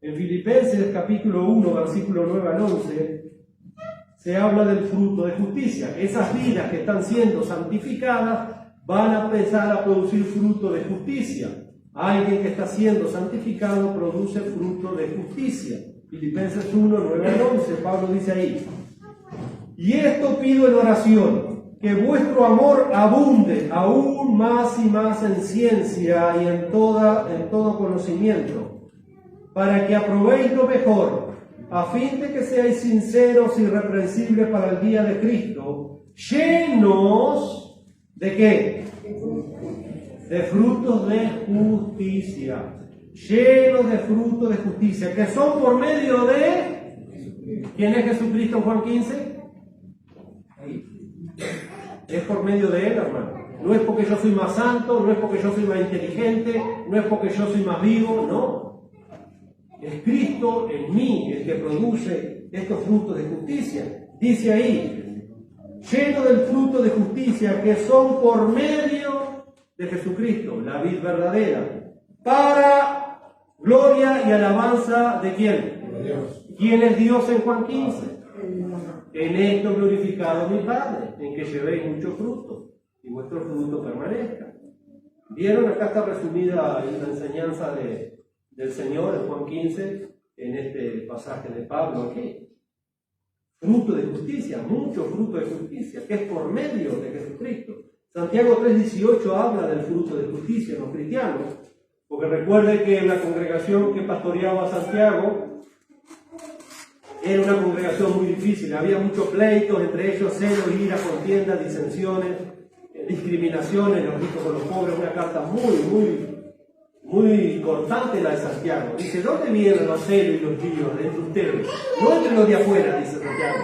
En Filipenses capítulo 1, versículo 9 al 11, se habla del fruto de justicia. Esas vidas que están siendo santificadas van a empezar a producir fruto de justicia. Alguien que está siendo santificado produce fruto de justicia. Filipenses 1, 9 al 11, Pablo dice ahí: y esto pido en oración, que vuestro amor abunde aún más y más en ciencia y en todo conocimiento, para que aprobéis lo mejor, a fin de que seáis sinceros y irreprensibles para el día de Cristo, llenos ¿de qué? De frutos de justicia. Llenos de frutos de justicia, que son por medio de... ¿Quién es Jesucristo en Juan 15? Es por medio de Él, hermano. No es porque yo soy más santo, no es porque yo soy más inteligente, no es porque yo soy más vivo, no. Es Cristo en mí el que produce estos frutos de justicia. Dice ahí, lleno del fruto de justicia, que son por medio de Jesucristo, la vid verdadera, para gloria y alabanza ¿de quién? De Dios. ¿Quién es Dios en Juan 15? En esto glorificado mi Padre, en que llevéis mucho fruto y vuestro fruto permanezca. ¿Vieron? Acá está resumida la enseñanza del Señor en Juan 15, en este pasaje de Pablo aquí. Fruto de justicia, mucho fruto de justicia, que es por medio de Jesucristo. Santiago 3:18 habla del fruto de justicia en los cristianos, porque recuerde que la congregación que pastoreaba Santiago era una congregación muy difícil, había muchos pleitos, entre ellos celos, ira, contiendas, disensiones, discriminaciones, los ricos con los pobres, una carta muy cortante la de Santiago. Dice, ¿dónde vienen los celos y los líos entre ustedes? No entre los de afuera, dice Santiago.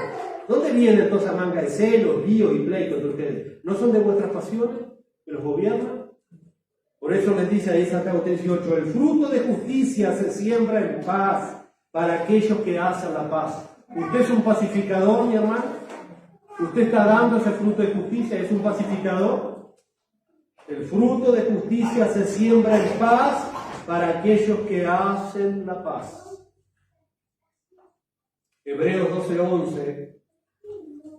¿Dónde vienen toda esa manga de celos, líos y pleitos entre ustedes? ¿No son de vuestras pasiones que los gobiernan? Por eso les dice ahí Santiago 18, el fruto de justicia se siembra en paz para aquellos que hacen la paz. ¿Usted es un pacificador, mi hermano? ¿Usted está dando ese fruto de justicia? ¿Es un pacificador? El fruto de justicia se siembra en paz para aquellos que hacen la paz. Hebreos 12:11,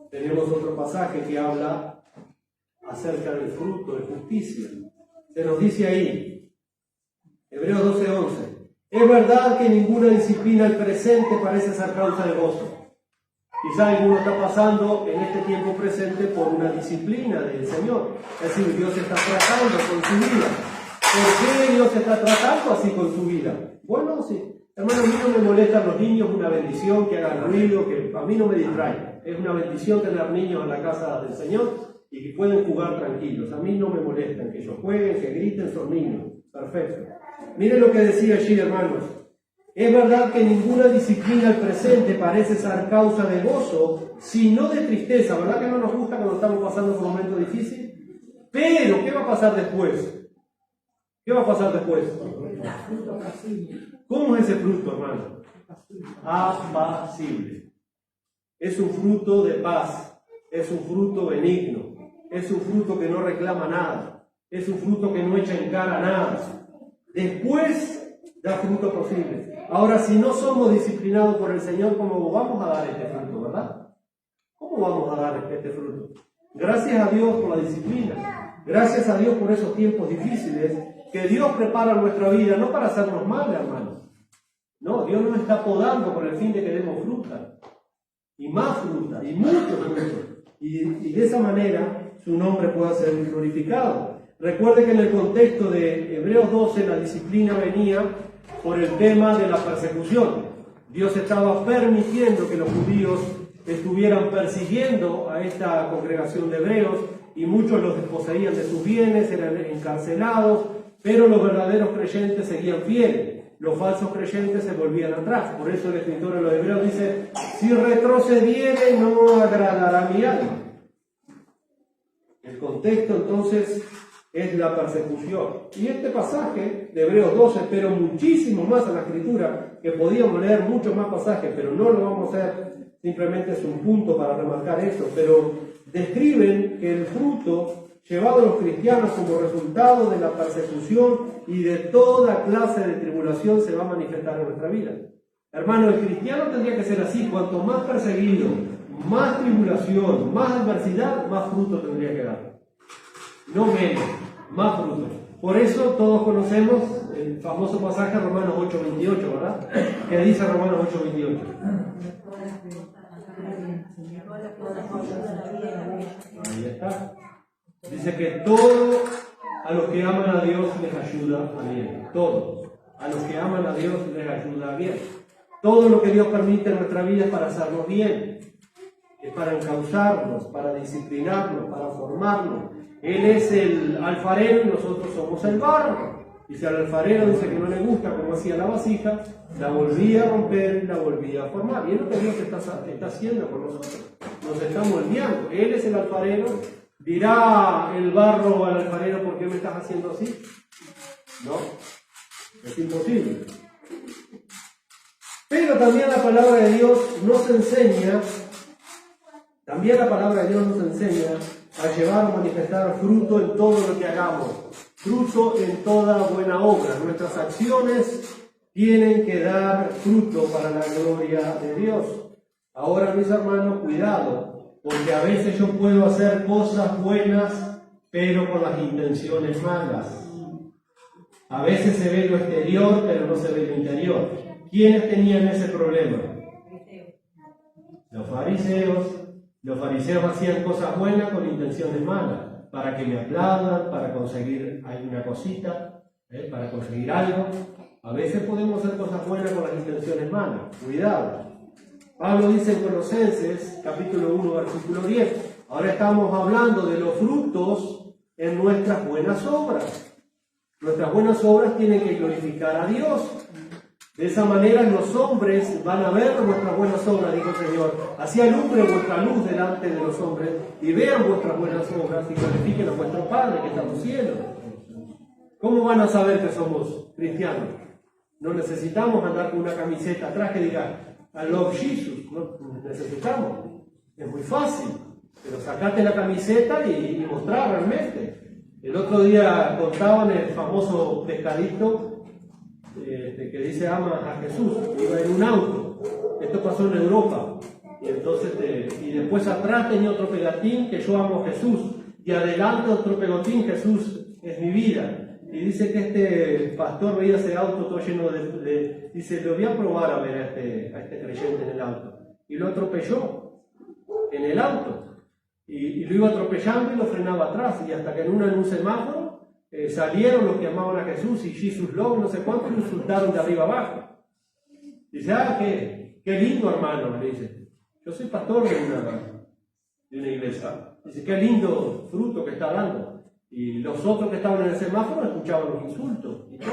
tenemos otro pasaje que habla acerca del fruto de justicia. Se nos dice ahí, Hebreos 12:11, es verdad que ninguna disciplina al presente parece ser causa de gozo. Quizá alguno está pasando en este tiempo presente por una disciplina del Señor. Es decir, Dios está tratando con su vida. ¿Por qué Dios está tratando así con su vida? Bueno, sí. Hermano, a mí no me molestan los niños, es una bendición que hagan ruido, que a mí no me distrae. Es una bendición tener niños en la casa del Señor y que pueden jugar tranquilos. A mí no me molestan, que ellos jueguen, que griten, son niños. Perfecto. Miren lo que decía allí, hermanos. Es verdad que ninguna disciplina al presente parece ser causa de gozo, sino de tristeza. ¿Verdad que no nos gusta cuando estamos pasando por un momento difícil? Pero, ¿qué va a pasar después? ¿Qué va a pasar después? ¿Cómo es ese fruto, hermano? Apacible. Es un fruto de paz. Es un fruto benigno. Es un fruto que no reclama nada. Es un fruto que no echa en cara nada. Después da fruto posible. Ahora, si no somos disciplinados por el Señor, ¿cómo vamos a dar este fruto, verdad? ¿Cómo vamos a dar este fruto? Gracias a Dios por la disciplina. Gracias a Dios por esos tiempos difíciles que Dios prepara nuestra vida, no para hacernos mal, hermanos. No, Dios nos está podando con el fin de que demos fruta. Y más fruta, y mucho fruto. Y de esa manera su nombre pueda ser glorificado. Recuerde que en el contexto de Hebreos 12 la disciplina venía por el tema de la persecución. Dios estaba permitiendo que los judíos estuvieran persiguiendo a esta congregación de hebreos y muchos los desposeían de sus bienes, eran encarcelados, pero los verdaderos creyentes seguían fieles. Los falsos creyentes se volvían atrás. Por eso el escritor de los hebreos dice, si retrocediere no agradará mi alma. El contexto entonces es la persecución. Y este pasaje de Hebreos 12, pero muchísimo más en la Escritura, que podíamos leer muchos más pasajes, pero no lo vamos a hacer, simplemente es un punto para remarcar eso, pero describen que el fruto llevado a los cristianos como resultado de la persecución y de toda clase de tribulación se va a manifestar en nuestra vida. Hermano, el cristiano tendría que ser así: cuanto más perseguido, más tribulación, más adversidad, más fruto tendría que dar. No menos, más fruto. Por eso todos conocemos el famoso pasaje Romanos 8:28, ¿verdad? ¿Qué dice Romanos 8:28? Ahí está. Dice que todo a los que aman a Dios les ayuda a bien. Todo a los que aman a Dios les ayuda a bien. Todo lo que Dios permite en nuestra vida es para hacernos bien. Es para encauzarnos, para disciplinarnos, para formarnos. Él es el alfarero y nosotros somos el barro. Y si al alfarero dice que no le gusta cómo hacía la vasija, la volvía a romper y la volvía a formar. Y es lo que Dios está haciendo con nosotros. Nos está moldeando. Él es el alfarero. ¿Dirá el barro al alfarero por qué me estás haciendo así? No, es imposible. Pero también la palabra de Dios nos enseña, a llevar o manifestar fruto en todo lo que hagamos, fruto en toda buena obra. Nuestras acciones tienen que dar fruto para la gloria de Dios. Ahora, mis hermanos, cuidado, porque a veces yo puedo hacer cosas buenas, pero con las intenciones malas. A veces se ve lo exterior, pero no se ve lo interior. ¿Quiénes tenían ese problema? Los fariseos. Los fariseos hacían cosas buenas con intenciones malas, para que me aplaudan, para conseguir alguna cosita, para conseguir algo. A veces podemos hacer cosas buenas con las intenciones malas. Cuidado. Pablo dice en Colosenses, capítulo 1, versículo 10. Ahora estamos hablando de los frutos en nuestras buenas obras. Nuestras buenas obras tienen que glorificar a Dios. De esa manera los hombres van a ver vuestras buenas obras, dijo el Señor. Así alumbre vuestra luz delante de los hombres y vean vuestras buenas obras y glorifiquen a vuestro Padre que está en los cielos. ¿Cómo van a saber que somos cristianos? No necesitamos andar con una camiseta atrás que diga I love Jesus. No necesitamos. Es muy fácil. Pero sacate la camiseta y mostrar realmente. El otro día contaban el famoso pescadito que dice ama a Jesús, iba en un auto. Esto pasó en Europa. Y entonces y después atrás tenía otro pegatín que yo amo a Jesús. Y adelante otro pegotín, Jesús es mi vida. Y dice que este pastor veía ese auto todo lleno dice, lo voy a probar a ver a este creyente en el auto. Y lo atropelló en el auto. Y lo iba atropellando y lo frenaba atrás. Y hasta que en un semáforo salieron los que amaban a Jesús y Jesus Love, no sé cuántos, lo insultaron de arriba abajo. Dice, qué lindo hermano, le dice. Yo soy pastor de una iglesia. Dice, qué lindo fruto que está dando. Y los otros que estaban en el semáforo escuchaban los insultos y todo.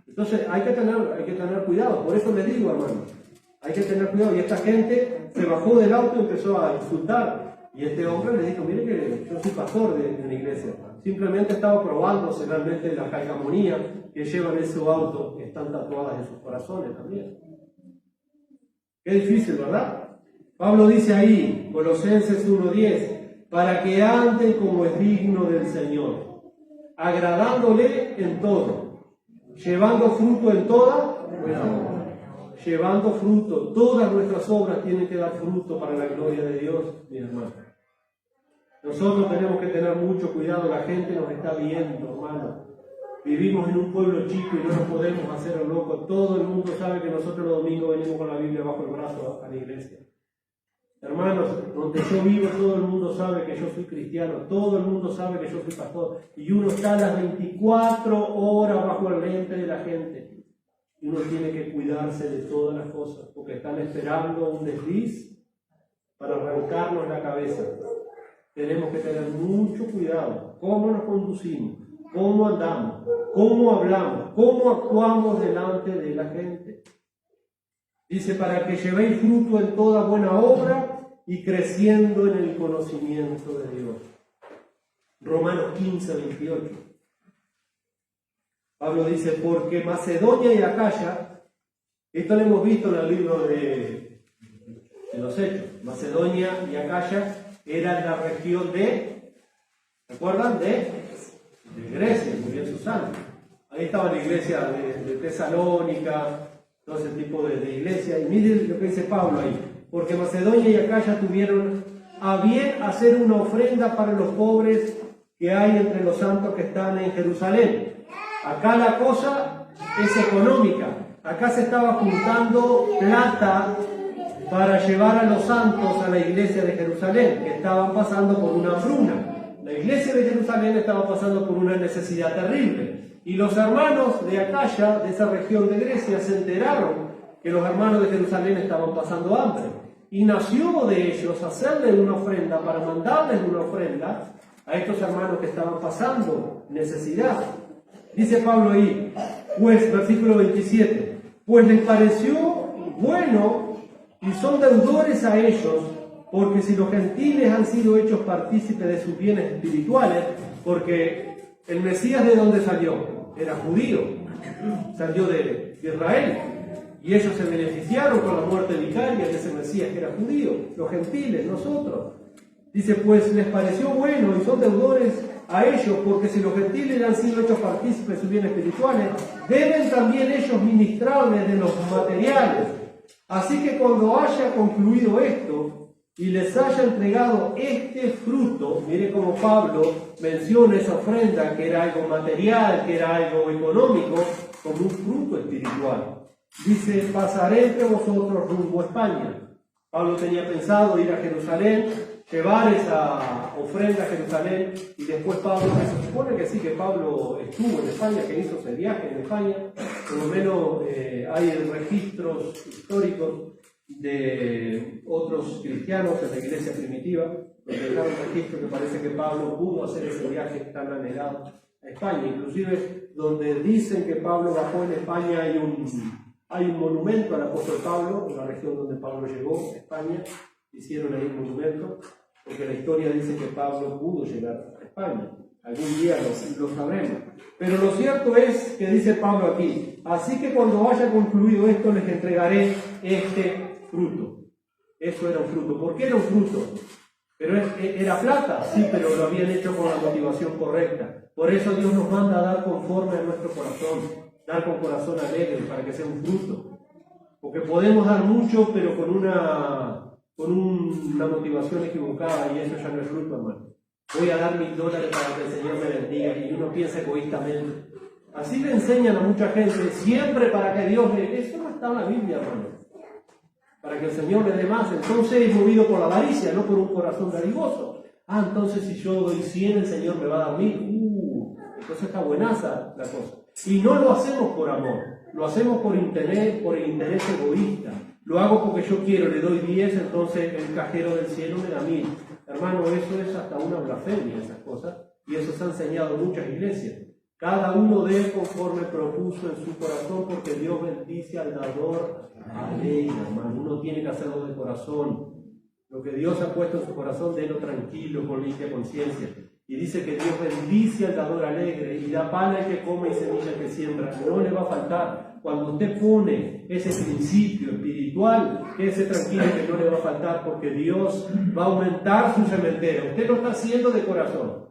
Entonces hay que tener cuidado. Por eso les digo, hermano, hay que tener cuidado. Y esta gente se bajó del auto y empezó a insultar. Y este hombre le dijo, mire que yo soy pastor de una iglesia. Simplemente estaba probándose realmente la calcamonía que llevan en su auto, que están tatuadas en sus corazones también. Qué difícil, ¿verdad? Pablo dice ahí, Colosenses 1:10, para que anden como es digno del Señor, agradándole en todo, llevando fruto en toda buena obra. Llevando fruto, todas nuestras obras tienen que dar fruto para la gloria de Dios, mi hermano. Nosotros tenemos que tener mucho cuidado, la gente nos está viendo, hermano. Vivimos en un pueblo chico y no nos podemos hacer lo loco. Todo el mundo sabe que nosotros los domingos venimos con la Biblia bajo el brazo a la iglesia. Hermanos, donde yo vivo todo el mundo sabe que yo soy cristiano, todo el mundo sabe que yo soy pastor. Y uno está las 24 horas bajo el lente de la gente. Y uno tiene que cuidarse de todas las cosas, porque están esperando un desliz para arrancarnos la cabeza. Tenemos que tener mucho cuidado. ¿Cómo nos conducimos? ¿Cómo andamos? ¿Cómo hablamos? ¿Cómo actuamos delante de la gente? Dice, para que llevéis fruto en toda buena obra y creciendo en el conocimiento de Dios. Romanos 15:28. Pablo dice, porque Macedonia y Acaya, esto lo hemos visto en el libro de los Hechos, Macedonia y Acaya eran la región de ¿Recuerdan? De Grecia, muy bien Susana. Ahí estaba la iglesia de Tesalónica, todo ese tipo de iglesia. Y miren lo que dice Pablo ahí. Porque Macedonia y Acaya tuvieron a bien hacer una ofrenda para los pobres que hay entre los santos que están en Jerusalén. Acá la cosa es económica. Acá se estaba juntando plata para llevar a los santos a la iglesia de Jerusalén, que estaban pasando por una hambruna. La iglesia de Jerusalén estaba pasando por una necesidad terrible. Y los hermanos de Acaya, de esa región de Grecia, se enteraron que los hermanos de Jerusalén estaban pasando hambre. Y nació de ellos hacerles una ofrenda, para mandarles una ofrenda a estos hermanos que estaban pasando necesidad. Dice Pablo ahí, pues, versículo 27, pues les pareció bueno y son deudores a ellos, porque si los gentiles han sido hechos partícipes de sus bienes espirituales, porque el Mesías ¿de dónde salió? Era judío, salió de Israel, y ellos se beneficiaron con la muerte vicaria de ese Mesías que era judío, los gentiles, nosotros. Dice, pues les pareció bueno y son deudores a ellos, porque si los gentiles han sido hechos partícipes de sus bienes espirituales, deben también ellos ministrarles de los materiales. Así que cuando haya concluido esto y les haya entregado este fruto, mire cómo Pablo menciona esa ofrenda, que era algo material, que era algo económico, como un fruto espiritual. Dice, pasaré entre vosotros rumbo a España. Pablo tenía pensado ir a Jerusalén, llevar esa ofrenda a Jerusalén, y después Pablo, se supone que sí, que Pablo estuvo en España, que hizo ese viaje en España. Por lo menos hay registros históricos de otros cristianos en la iglesia primitiva, donde está un registro que parece que Pablo pudo hacer ese viaje tan anhelado a España. Inclusive donde dicen que Pablo bajó en España hay un monumento al apóstol Pablo, en la región donde Pablo llegó, España. Hicieron ahí un monumento, porque la historia dice que Pablo pudo llegar a España. Algún día lo sabremos. Pero lo cierto es que dice Pablo aquí, así que cuando haya concluido esto les entregaré este fruto. Eso era un fruto. ¿Por qué era un fruto? Pero era plata, sí, pero lo habían hecho con la motivación correcta. Por eso Dios nos manda a dar conforme a nuestro corazón, dar con corazón alegre para que sea un fruto. Porque podemos dar mucho, pero con una motivación equivocada, y eso ya no es fruto, hermano. Voy a dar $1000 para que el Señor me bendiga, y uno piensa egoístamente. Así le enseñan a mucha gente, siempre para que Dios le... Eso no está en la Biblia, hermano. Para que el Señor le dé más. Entonces es movido por la avaricia, no por un corazón dadivoso. Entonces si yo doy 100, el Señor me va a dar 1000. Entonces está buenaza la cosa. Y no lo hacemos por amor, lo hacemos por interés egoísta. Lo hago porque yo quiero, le doy 10, entonces el cajero del cielo me da 1000. Hermano, eso es hasta una blasfemia, esas cosas, y eso se ha enseñado en muchas iglesias. Cada uno dé conforme propuso en su corazón, porque Dios bendice al dador alegre, hermano. Uno tiene que hacerlo de corazón. Lo que Dios ha puesto en su corazón, délo tranquilo, con limpia conciencia. Y dice que Dios bendice al dador alegre y da pan al que come y semilla al que siembra. No le va a faltar. Cuando usted pone ese principio espiritual, quédese tranquilo que no le va a faltar, porque Dios va a aumentar su cementerio. Usted lo está haciendo de corazón.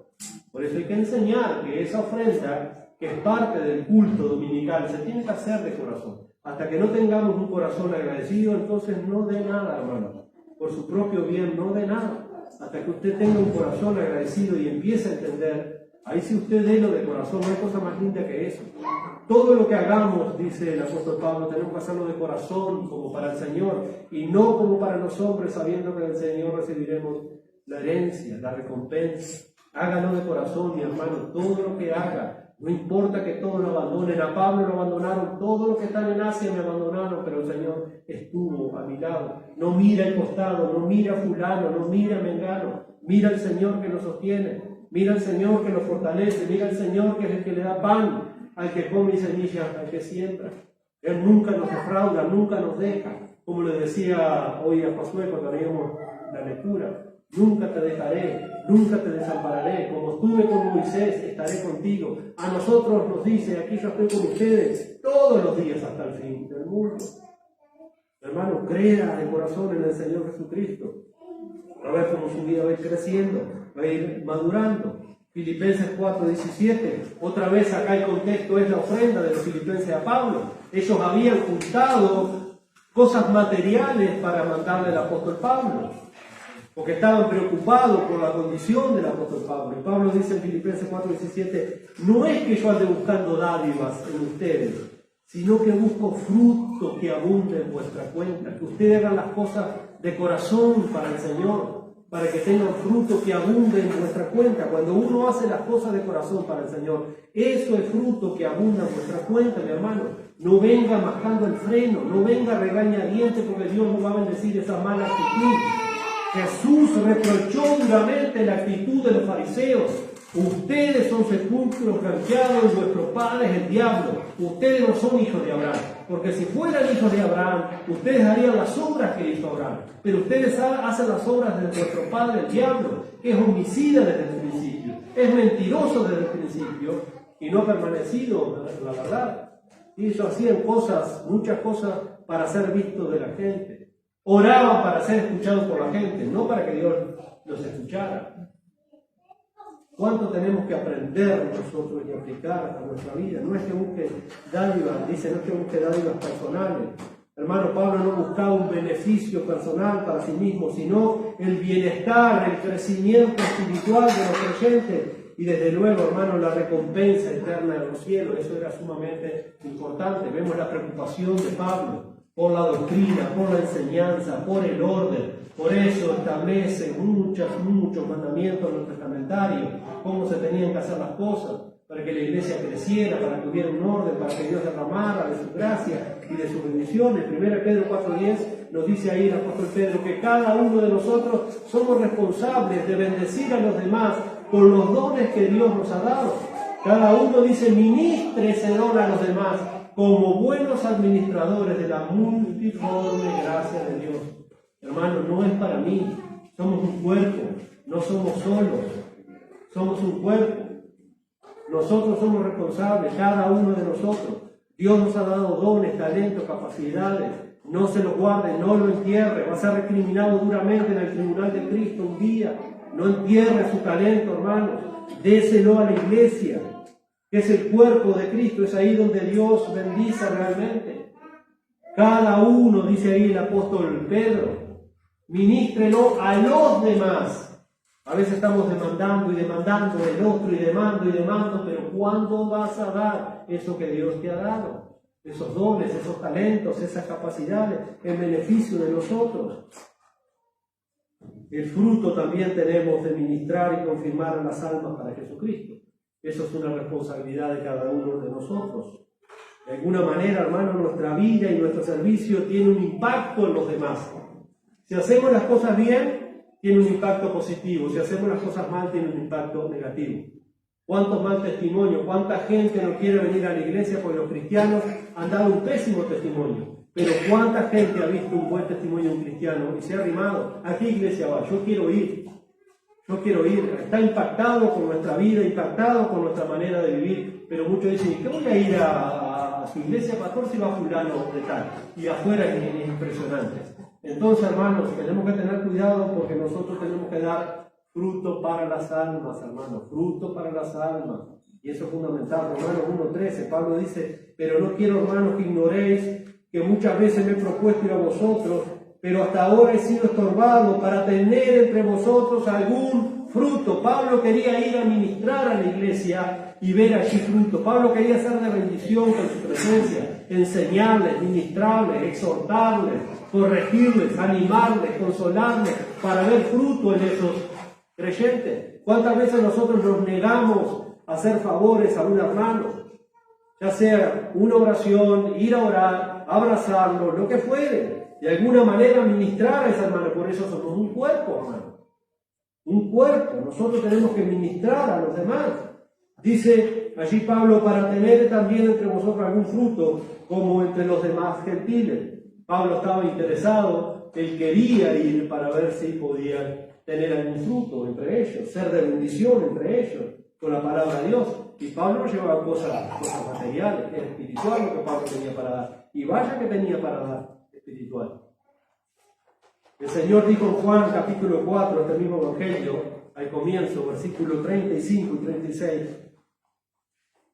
Por eso hay que enseñar que esa ofrenda, que es parte del culto dominical, se tiene que hacer de corazón. Hasta que no tengamos un corazón agradecido, entonces no dé nada, hermano. Por su propio bien, no dé nada. Hasta que usted tenga un corazón agradecido y empiece a entender, ahí si usted délo de corazón, no hay cosa más linda que eso. Todo lo que hagamos, dice el apóstol Pablo, tenemos que hacerlo de corazón, como para el Señor, y no como para los hombres, sabiendo que del Señor recibiremos la herencia, la recompensa. Hágalo de corazón, mi hermano, todo lo que haga. No importa que todos lo abandonen. A Pablo lo abandonaron, todos los que están en Asia me abandonaron, pero el Señor estuvo a mi lado. No mira el costado, no mira a fulano, no mira a mengano. Mira al Señor que lo sostiene, mira al Señor que lo fortalece, mira al Señor que es el que le da pan al que come y semilla al que siembra. Él nunca nos defrauda, nunca nos deja. Como le decía hoy a Josué cuando leíamos la lectura, nunca te dejaré, nunca te desampararé. Como estuve con Moisés, estaré contigo. A nosotros nos dice, aquí yo estoy con ustedes todos los días hasta el fin del mundo. Hermano, crea de corazón en el Señor Jesucristo. A ver cómo su vida va a ir creciendo, va a ir madurando. Filipenses 4:17, otra vez acá el contexto es la ofrenda de los filipenses a Pablo. Ellos habían juntado cosas materiales para mandarle al apóstol Pablo, porque estaban preocupados por la condición del apóstol Pablo. Y Pablo dice en Filipenses 4:17, no es que yo ande buscando dádivas en ustedes, sino que busco fruto que abunde en vuestra cuenta, que ustedes hagan las cosas de corazón para el Señor, para que tengan fruto que abunde en vuestra cuenta. Cuando uno hace las cosas de corazón para el Señor, eso es fruto que abunda en vuestra cuenta, mi hermano. No venga mascando el freno, no venga regañadiente, porque Dios no va a bendecir esa mala actitud. Jesús reprochó duramente la actitud de los fariseos. Ustedes son sepulcros blanqueados y vuestro padre es el diablo. Ustedes no son hijos de Abraham. Porque si fueran hijos de Abraham, ustedes harían las obras que hizo Abraham. Pero ustedes hacen las obras de vuestro padre el diablo, que es homicida desde el principio, es mentiroso desde el principio y no ha permanecido la verdad. Y ellos hacían cosas, muchas cosas, para ser vistos de la gente. Oraban para ser escuchados por la gente, no para que Dios los escuchara. ¿Cuánto tenemos que aprender nosotros y aplicar a nuestra vida? No es que busque dádivas, dice, no es que busque dádivas personales. Hermano, Pablo no buscaba un beneficio personal para sí mismo, sino el bienestar, el crecimiento espiritual de los creyentes y desde luego, hermano, la recompensa eterna de los cielos. Eso era sumamente importante. Vemos la preocupación de Pablo por la doctrina, por la enseñanza, por el orden. Por eso establece muchos mandamientos testamentarios, cómo se tenían que hacer las cosas, para que la iglesia creciera, para que hubiera un orden, para que Dios derramara de su gracia y de sus bendiciones. 1 Pedro 4:10 nos dice ahí el apóstol Pedro que cada uno de nosotros somos responsables de bendecir a los demás con los dones que Dios nos ha dado. Cada uno dice, ministre ese don a los demás como buenos administradores de la multiforme gracia de Dios. Hermano, no es para mí, somos un cuerpo, no somos solos, somos un cuerpo. Nosotros somos responsables, cada uno de nosotros. Dios nos ha dado dones, talentos, capacidades. No se los guarde, no lo entierre. Va a ser recriminado duramente en el tribunal de Cristo un día. No entierre su talento, hermano. Déselo a la iglesia, que es el cuerpo de Cristo. Es ahí donde Dios bendice realmente. Cada uno, dice ahí el apóstol Pedro, ministrelo a los demás. A veces estamos demandando y demandando del otro y demando, pero ¿cuándo vas a dar eso que Dios te ha dado? Esos dones, esos talentos, esas capacidades en beneficio de nosotros. El fruto también tenemos de ministrar y confirmar las almas para Jesucristo. Eso es una responsabilidad de cada uno de nosotros. De alguna manera, hermano, nuestra vida y nuestro servicio tiene un impacto en los demás. Si hacemos las cosas bien, tiene un impacto positivo. Si hacemos las cosas mal, tiene un impacto negativo. ¿Cuántos mal testimonios? ¿Cuánta gente no quiere venir a la iglesia porque los cristianos han dado un pésimo testimonio? Pero ¿cuánta gente ha visto un buen testimonio de un cristiano y se ha arrimado? ¿A qué iglesia va? Yo quiero ir. Yo quiero ir. Está impactado con nuestra vida, impactado con nuestra manera de vivir. Pero muchos dicen, ¿y qué voy a ir a su iglesia, pastor, si va fulano de tal? Y afuera es impresionante. Entonces, hermanos, tenemos que tener cuidado porque nosotros tenemos que dar fruto para las almas, hermanos, fruto para las almas. Y eso es fundamental. Romanos 1:13, Pablo dice, pero no quiero, hermanos, que ignoréis que muchas veces me he propuesto ir a vosotros, pero hasta ahora he sido estorbado para tener entre vosotros algún fruto. Pablo quería ir a ministrar a la iglesia y ver allí fruto. Pablo quería ser de bendición con su presencia, enseñarles, ministrarles, exhortarles, corregirles, animarles, consolarles, para ver fruto en esos creyentes. ¿Cuántas veces nosotros nos negamos a hacer favores a un hermano? Ya sea una oración, ir a orar, abrazarlo, lo que fuere. De alguna manera ministrar a ese hermano. Por eso somos un cuerpo, hermano. Un cuerpo. Nosotros tenemos que ministrar a los demás. Dice allí Pablo, para tener también entre vosotros algún fruto, como entre los demás gentiles. Pablo estaba interesado, él quería ir para ver si podía tener algún fruto entre ellos, ser de bendición entre ellos, con la palabra de Dios. Y Pablo no llevaba cosas materiales, era espiritual lo que Pablo tenía para dar. Y vaya que tenía para dar espiritual. El Señor dijo en Juan capítulo 4, este mismo evangelio, al comienzo, versículo 35 y 36.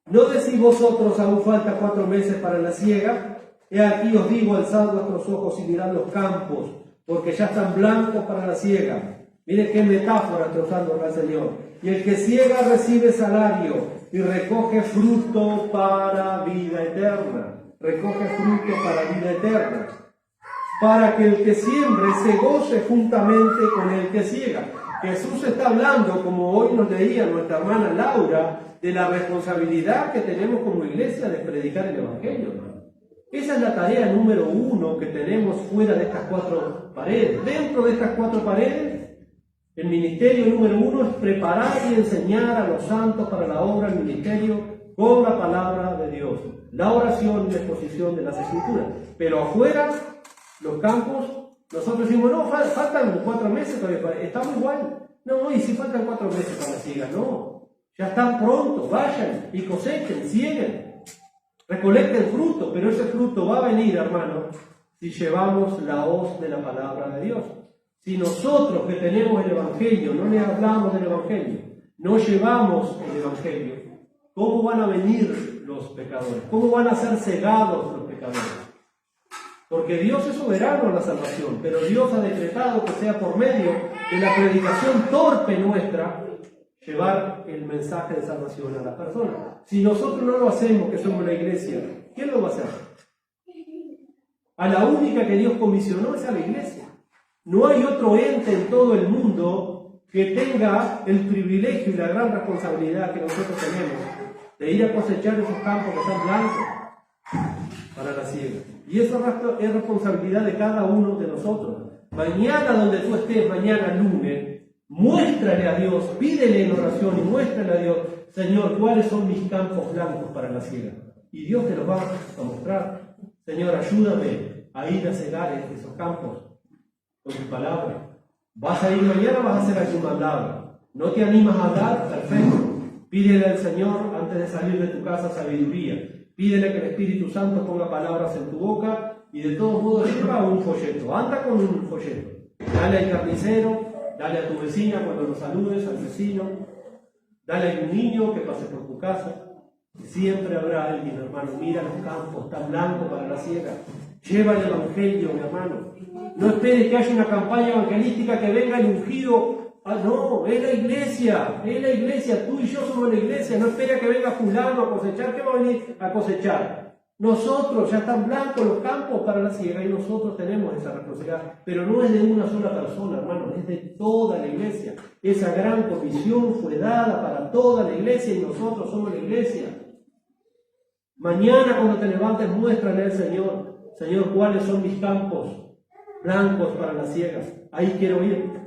¿No decís vosotros, aún falta 4 meses para la siega? He aquí os digo, alzad vuestros ojos y mirad los campos, porque ya están blancos para la siega. Mire qué metáfora está usando el Señor. Y el que siega recibe salario y recoge fruto para vida eterna. Recoge fruto para vida eterna. Para que el que siembre se goce juntamente con el que siega. Jesús está hablando, como hoy nos leía nuestra hermana Laura, de la responsabilidad que tenemos como iglesia de predicar el Evangelio, hermano. Esa es la tarea número 1 que tenemos fuera de estas 4 paredes. Dentro de estas 4 paredes, el ministerio número 1 es preparar y enseñar a los santos para la obra del ministerio con la palabra de Dios, la oración y la exposición de las Escrituras. Pero afuera, los campos, nosotros decimos, no, faltan 4 meses, estamos igual. No, y si faltan 4 meses para la siega, no. Ya están prontos, vayan y cosechen, sieguen, recolecten fruto, pero ese fruto va a venir, hermano, si llevamos la hoz de la palabra de Dios. Si nosotros que tenemos el Evangelio no le hablamos del Evangelio, no llevamos el Evangelio, ¿cómo van a venir los pecadores? ¿Cómo van a ser cegados los pecadores? Porque Dios es soberano en la salvación, pero Dios ha decretado que sea por medio de la predicación torpe nuestra llevar el mensaje de salvación a las personas. Si nosotros no lo hacemos, que somos la iglesia, ¿quién lo va a hacer? A la única que Dios comisionó es a la iglesia. No hay otro ente en todo el mundo que tenga el privilegio y la gran responsabilidad que nosotros tenemos de ir a cosechar esos campos que están blancos para la siega. Y eso es responsabilidad de cada uno de nosotros. Mañana, donde tú estés, mañana lunes, muéstrale a Dios, pídele en oración y muéstrale a Dios, Señor, ¿cuáles son mis campos blancos para la siega? Y Dios te los va a mostrar. Señor, ayúdame a ir a cegar esos campos con tu palabra. ¿Vas a ir mañana o vas a hacer algún mandado? ¿No te animas a dar? Perfecto. Pídele al Señor, antes de salir de tu casa, sabiduría. Pídele que el Espíritu Santo ponga palabras en tu boca y de todos modos lleva un folleto. Anda con un folleto. Dale al carnicero, dale a tu vecina cuando lo saludes, al vecino. Dale a un niño que pase por tu casa. Siempre habrá alguien, hermano. Mira los campos, están blancos para la siega. Lleva el Evangelio, mi hermano. No esperes que haya una campaña evangelística que venga el ungido. Ah, no, es la iglesia, tú y yo somos la iglesia. No espera que venga fulano a cosechar. ¿Qué va a venir a cosechar? Nosotros, ya están blancos los campos para la siega y nosotros tenemos esa responsabilidad. Pero no es de una sola persona, hermano, es de toda la iglesia. Esa gran comisión fue dada para toda la iglesia y nosotros somos la iglesia. Mañana cuando te levantes, muéstrale al Señor, Señor, ¿cuáles son mis campos blancos para las siegas? Ahí quiero ir.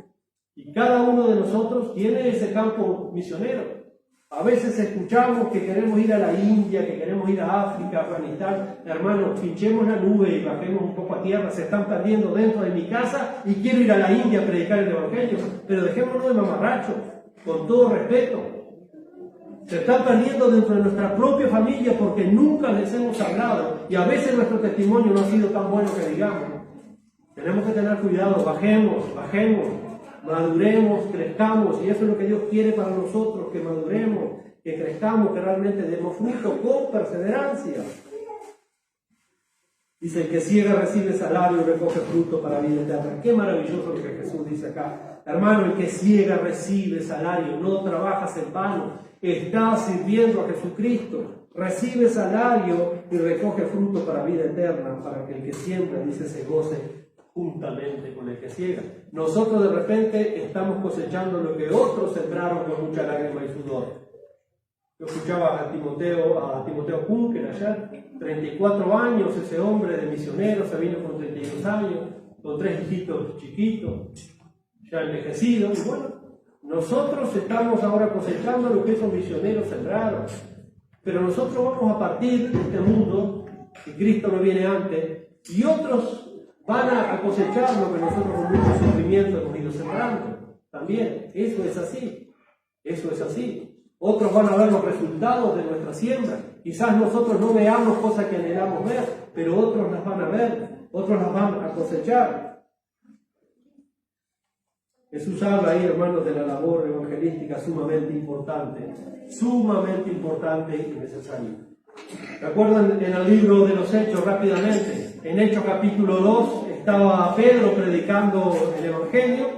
Y cada uno de nosotros tiene ese campo misionero. A veces escuchamos que queremos ir a la India, que queremos ir a África, a Afganistán. Hermanos, pinchemos la nube y bajemos un poco a tierra. Se están perdiendo dentro de mi casa y quiero ir a la India a predicar el Evangelio. Pero dejémonos de mamarrachos, con todo respeto. Se están perdiendo dentro de nuestra propia familia porque nunca les hemos hablado. Y a veces nuestro testimonio no ha sido tan bueno que digamos. Tenemos que tener cuidado, bajemos, maduremos, crezcamos, y eso es lo que Dios quiere para nosotros, que maduremos, que crezcamos, que realmente demos fruto con perseverancia. Dice, el que ciega recibe salario y recoge fruto para vida eterna. Qué maravilloso lo que Jesús dice acá. Hermano, el que ciega recibe salario, no trabajas en vano, estás sirviendo a Jesucristo, recibe salario y recoge fruto para vida eterna, para que el que siembra, dice, se goce juntamente con el que ciega. Nosotros de repente estamos cosechando lo que otros sembraron con mucha lágrima y sudor. Yo escuchaba a Timoteo Kunkel allá, 34 años, ese hombre de misionero, se vino con 32 años, con 3 hijitos chiquitos, ya envejecidos, y bueno, nosotros estamos ahora cosechando lo que esos misioneros sembraron, pero nosotros vamos a partir de este mundo, y Cristo no viene antes, y otros van a cosechar lo que nosotros con mucho sufrimiento hemos ido sembrando. También, eso es así. Otros van a ver los resultados de nuestra siembra. Quizás nosotros no veamos cosas que anhelamos ver, pero otros las van a ver, otros las van a cosechar. Jesús habla ahí, hermanos, de la labor evangelística sumamente importante y necesaria. ¿Recuerdan en el libro de los Hechos rápidamente? En Hechos capítulo 2 estaba Pedro predicando el Evangelio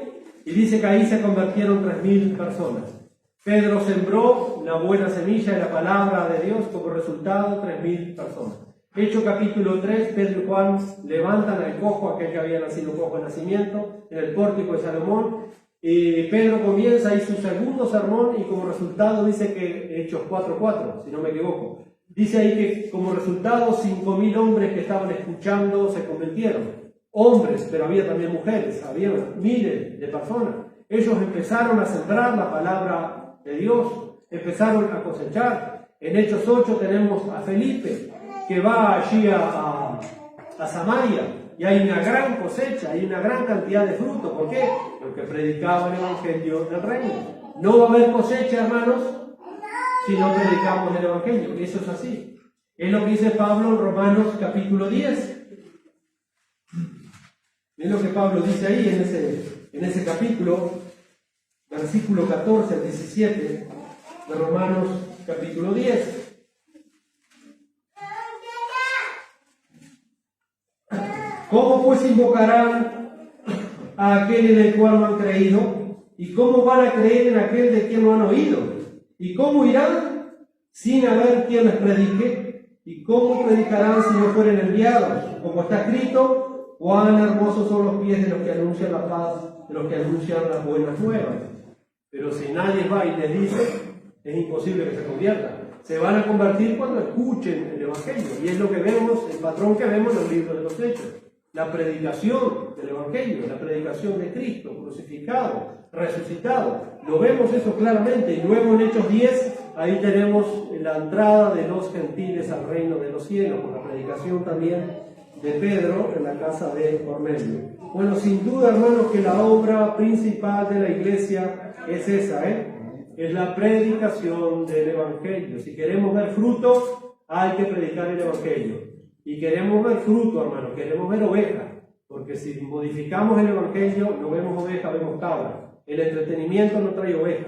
y dice que ahí se convirtieron 3.000 personas. Pedro sembró la buena semilla de la palabra de Dios, como resultado 3.000 personas. Hechos capítulo 3, Pedro y Juan levantan al cojo, aquel que había nacido cojo de nacimiento, en el pórtico de Salomón. Y Pedro comienza ahí su segundo sermón y como resultado dice que, Hechos 4:4, si no me equivoco, dice ahí que como resultado 5.000 hombres que estaban escuchando se convirtieron. Hombres, pero había también mujeres, había miles de personas. Ellos empezaron a sembrar la palabra de Dios, empezaron a cosechar. En Hechos 8 tenemos a Felipe, que va allí a Samaria, y hay una gran cosecha, hay una gran cantidad de frutos. ¿Por qué? Porque predicaba el Evangelio del Reino. No va a haber cosecha, hermanos, si no predicamos el Evangelio. Eso es así. Es lo que dice Pablo en Romanos capítulo 10. Es lo que Pablo dice ahí en ese capítulo, versículo 14 al 17 de Romanos capítulo 10. ¿Cómo pues invocarán a aquel en el cual no han creído? ¿Y cómo van a creer en aquel de quien no han oído? ¿Y cómo irán sin haber quien les predique? ¿Y cómo predicarán si no fueren enviados? Como está escrito, cuán hermosos son los pies de los que anuncian la paz, de los que anuncian las buenas nuevas. Pero si nadie va y les dice, es imposible que se conviertan. Se van a convertir cuando escuchen el Evangelio. Y es lo que vemos, el patrón que vemos en el libro de los Hechos. La predicación del Evangelio, la predicación de Cristo, crucificado, resucitado. Lo vemos eso claramente. Y luego en Hechos 10, ahí tenemos la entrada de los gentiles al reino de los cielos, con la predicación también de Pedro en la casa de Cornelio. Bueno, sin duda, hermanos, que la obra principal de la iglesia es esa, es la predicación del Evangelio. Si queremos ver fruto, hay que predicar el Evangelio. Y queremos ver fruto, hermanos, queremos ver ovejas, porque si modificamos el Evangelio, no vemos ovejas, vemos cabras. El entretenimiento no trae ovejas,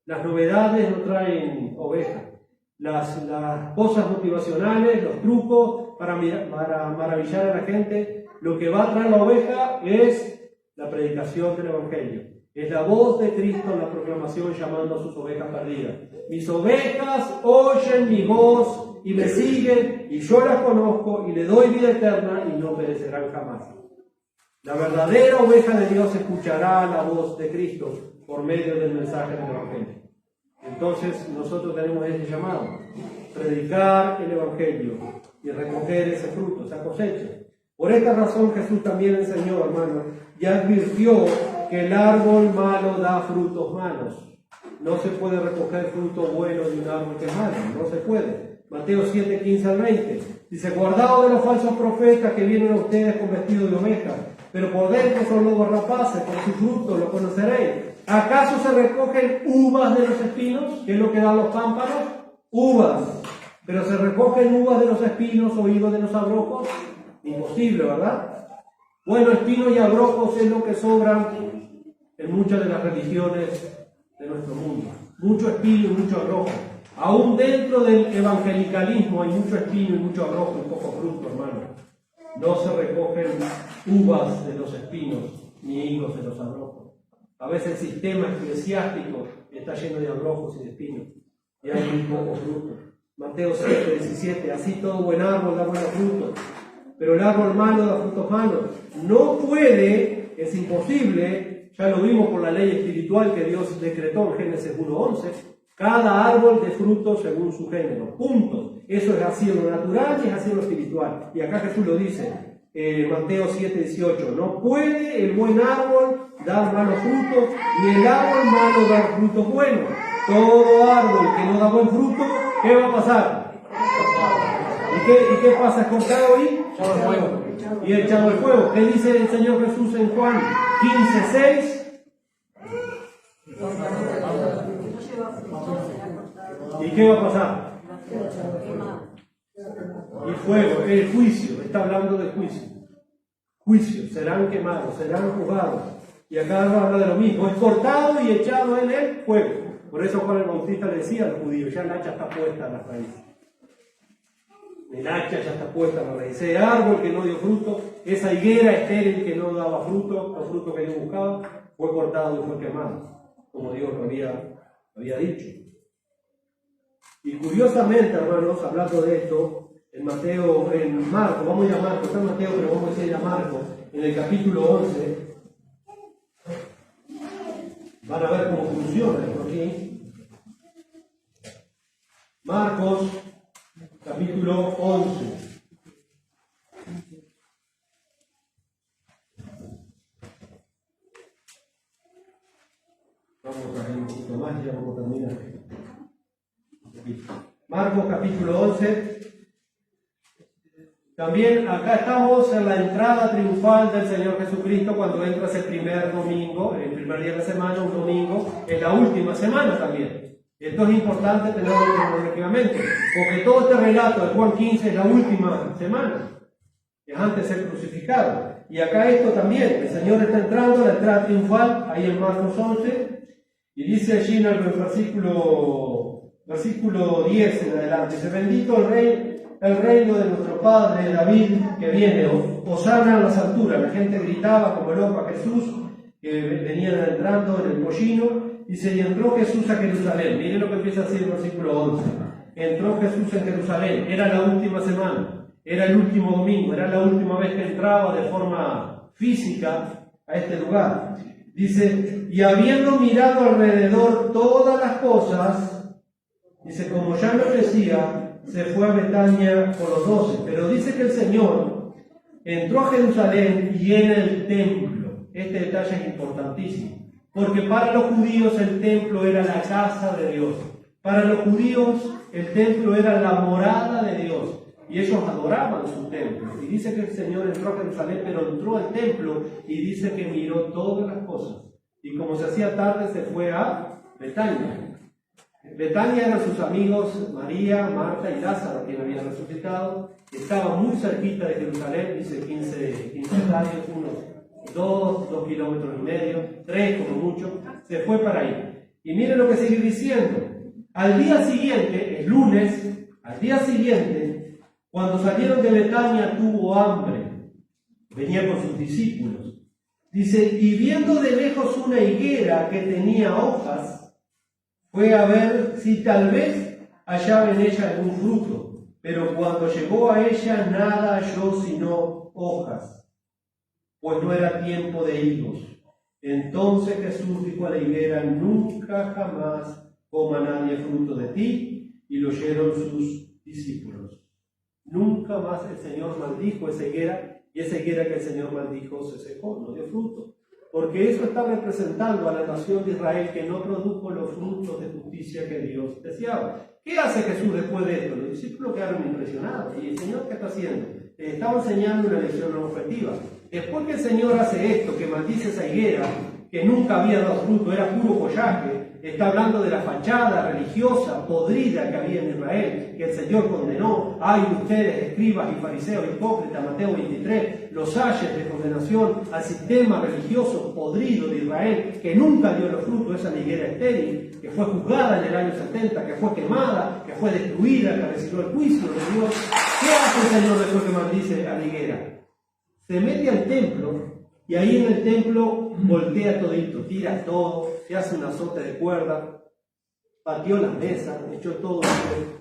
las novedades no traen ovejas, las cosas motivacionales, los trucos para maravillar a la gente, lo que va a traer la oveja es la predicación del Evangelio. Es la voz de Cristo en la proclamación llamando a sus ovejas perdidas. Mis ovejas oyen mi voz y me siguen, y yo las conozco, y le doy vida eterna, y no perecerán jamás. La verdadera oveja de Dios escuchará la voz de Cristo por medio del mensaje del Evangelio. Entonces nosotros tenemos ese llamado, predicar el Evangelio y recoger ese fruto, esa cosecha. Por esta razón Jesús también enseñó, hermanos, y advirtió que el árbol malo da frutos malos. No se puede recoger fruto bueno de un árbol que es malo, no se puede. Mateo 7, 15 al 20. Dice, guardaos de los falsos profetas que vienen a ustedes con vestido de ovejas, pero por dentro son lobos rapaces, por su fruto lo conoceréis. ¿Acaso se recogen uvas de los espinos? ¿Qué es lo que dan los pámpanos? Uvas. ¿Pero se recogen uvas de los espinos o higos de los abrojos? Imposible, ¿verdad? Bueno, espinos y abrojos es lo que sobran en muchas de las religiones de nuestro mundo. Mucho espino y mucho abrojo. Aún dentro del evangelicalismo hay mucho espino y mucho abrojo y poco fruto, hermano. No se recogen uvas de los espinos ni higos de los abrojos. A veces el sistema eclesiástico está lleno de abrojos y de espinos. Y hay muy poco fruto. Mateo 7, 17. Así todo buen árbol da buenos frutos, pero el árbol malo da frutos malos. No puede, es imposible, ya lo vimos por la ley espiritual que Dios decretó en Génesis 1:11, cada árbol de fruto según su género. Punto. Eso es así en lo natural y es así en lo espiritual. Y acá Jesús lo dice, Mateo 7, 18. No puede el buen árbol dar malos frutos, ni el árbol malo dar frutos buenos. Todo árbol que no da buen fruto, ¿qué va a pasar? ¿Y qué pasa? ¿Es cortado ahí? Y echado al fuego. ¿Qué dice el Señor Jesús en Juan 15:6? ¿Y qué va a pasar? Y fuego, el juicio, está hablando de juicio. Juicio, serán quemados, serán juzgados. Y acá habla de lo mismo, es cortado y echado en el fuego. Por eso Juan el Bautista le decía a los judíos, ya el hacha está puesta en las raíces. El hacha ya está puesta en la raíz. Ese árbol que no dio fruto, esa higuera estéril que no daba fruto, los frutos que yo buscaba, fue cortado y fue quemado, como Dios lo había dicho. Y curiosamente, hermanos, hablando de esto, en Marcos, vamos a ir a Marcos, está en Mateo, pero vamos a ir a Marcos, en el capítulo 11, van a ver cómo funciona esto aquí. Marcos, capítulo 11. Vamos a ver un poquito más y ya vamos a terminar. Marcos, capítulo 11. También acá estamos en la entrada triunfal del Señor Jesucristo cuando entra ese primer domingo, el primer día de la semana, un domingo, en la última semana también. Esto es importante tenerlo cronológicamente, porque todo este relato de Juan 15 es la última semana, es antes de ser crucificado. Y acá esto también, el Señor está entrando, la entrada triunfal, ahí en Marcos 11, y dice allí en el versículo 10 en adelante, dice, bendito el reino de nuestro Padre David que viene, hosana en las alturas. La gente gritaba como loco a Jesús, que venían entrando en el pollino. Dice, y entró Jesús a Jerusalén. Miren lo que empieza a decir el versículo 11. Entró Jesús en Jerusalén, era la última semana, era el último domingo, era la última vez que entraba de forma física a este lugar. Dice, y habiendo mirado alrededor todas las cosas, dice, como ya lo decía, se fue a Betania con los 12. Pero dice que el Señor entró a Jerusalén y en el templo. Este detalle es importantísimo, porque para los judíos el templo era la casa de Dios. Para los judíos el templo era la morada de Dios. Y ellos adoraban su templo. Y dice que el Señor entró a Jerusalén, pero entró al templo y dice que miró todas las cosas. Y como se hacía tarde, se fue a Betania. Betania eran sus amigos María, Marta y Lázaro, quien habían resucitado. Estaba muy cerquita de Jerusalén, dice 15 estadios, unos 2 kilómetros y medio, 3 como mucho. Se fue para ahí. Y miren lo que sigue diciendo. Al día siguiente, el lunes, al día siguiente, cuando salieron de Betania tuvo hambre. Venía con sus discípulos. Dice, y viendo de lejos una higuera que tenía hojas, fue a ver si tal vez hallaba en ella algún fruto. Pero cuando llegó a ella nada halló sino hojas, pues no era tiempo de higos. Entonces Jesús dijo a la higuera, nunca jamás coma nadie fruto de ti, y lo oyeron sus discípulos. Nunca más el Señor maldijo esa higuera, y esa higuera que el Señor maldijo se secó, no dio fruto. Porque eso está representando a la nación de Israel que no produjo los frutos de justicia que Dios deseaba. ¿Qué hace Jesús después de esto? Los discípulos quedaron impresionados. ¿Y el Señor qué está haciendo? Les estaba enseñando una lección objetiva. Después que el Señor hace esto, que maldice esa higuera, que nunca había dado fruto, era puro follaje, está hablando de la fachada religiosa podrida que había en Israel, que el Señor condenó. Ay, ustedes, escribas y fariseos hipócritas, Mateo 23, los ayes de condenación al sistema religioso podrido de Israel, que nunca dio los frutos, esa higuera estéril, que fue juzgada en el año 70, que fue quemada, que fue destruida, que recibió el juicio de Dios. ¿Qué hace el Señor después que maldice a la higuera? Se mete al templo, y ahí en el templo voltea todito, tira todo, se hace un azote de cuerda, pateó las mesas, echó todo.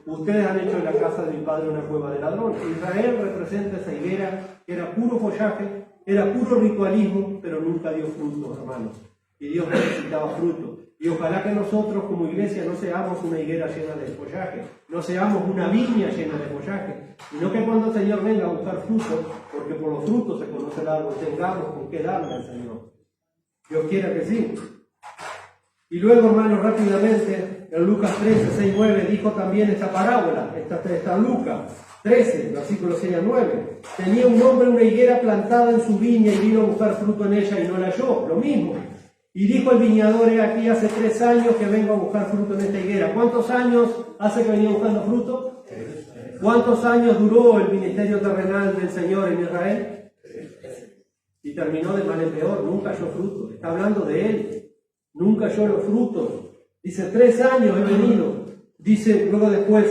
Ustedes han hecho en la casa de mi padre una cueva de ladrones. Israel representa esa higuera que era puro follaje, era puro ritualismo, pero nunca dio fruto, hermanos. Y Dios necesitaba fruto. Y ojalá que nosotros como iglesia no seamos una higuera llena de follaje, no seamos una viña llena de follaje, sino que cuando el Señor venga a buscar frutos, porque por los frutos se conoce el árbol, tengamos con qué darle al Señor. Dios quiera que sí. Y luego, hermanos, rápidamente, en Lucas 13, 6, 9, dijo también esta parábola, está Lucas 13, versículos 6 a 9. Tenía un hombre una higuera plantada en su viña y vino a buscar fruto en ella y no la halló, lo mismo. Y dijo el viñador, aquí hace 3 años que vengo a buscar fruto en esta higuera. ¿Cuántos años hace que venía buscando fruto? ¿Cuántos años duró el ministerio terrenal del Señor en Israel? y terminó de mal en peor, nunca halló fruto. Está hablando de él, nunca halló los frutos. Dice, 3 años he venido. Dice luego después,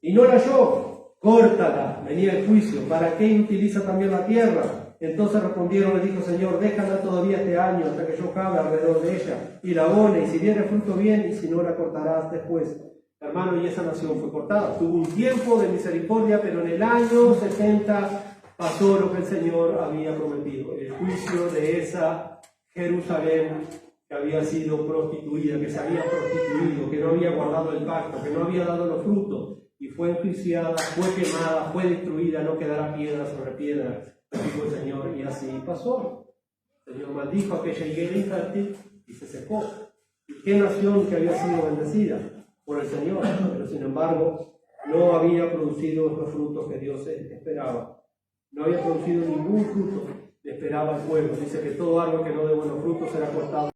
y no la halló, córtala, venía el juicio. ¿Para qué utiliza también la tierra? Entonces respondieron, le dijo, Señor, déjala todavía este año hasta que yo cabe alrededor de ella y la abone, y si diere fruto bien, y si no la cortarás después. Hermano, y esa nación fue cortada. Tuvo un tiempo de misericordia, pero en el año 70 pasó lo que el Señor había prometido, el juicio de esa Jerusalén que había sido prostituida, que se había prostituido, que no había guardado el pacto, que no había dado los frutos, y fue enjuiciada, fue quemada, fue destruida, no quedará piedra sobre piedra, dijo el Señor, y así pasó. El Señor maldijo aquella higuera infértil y se secó. ¿Y qué nación que había sido bendecida por el Señor? Pero sin embargo, no había producido los frutos que Dios esperaba. No había producido ningún fruto, le esperaba el pueblo. Dice que todo árbol que no dé buenos frutos será cortado.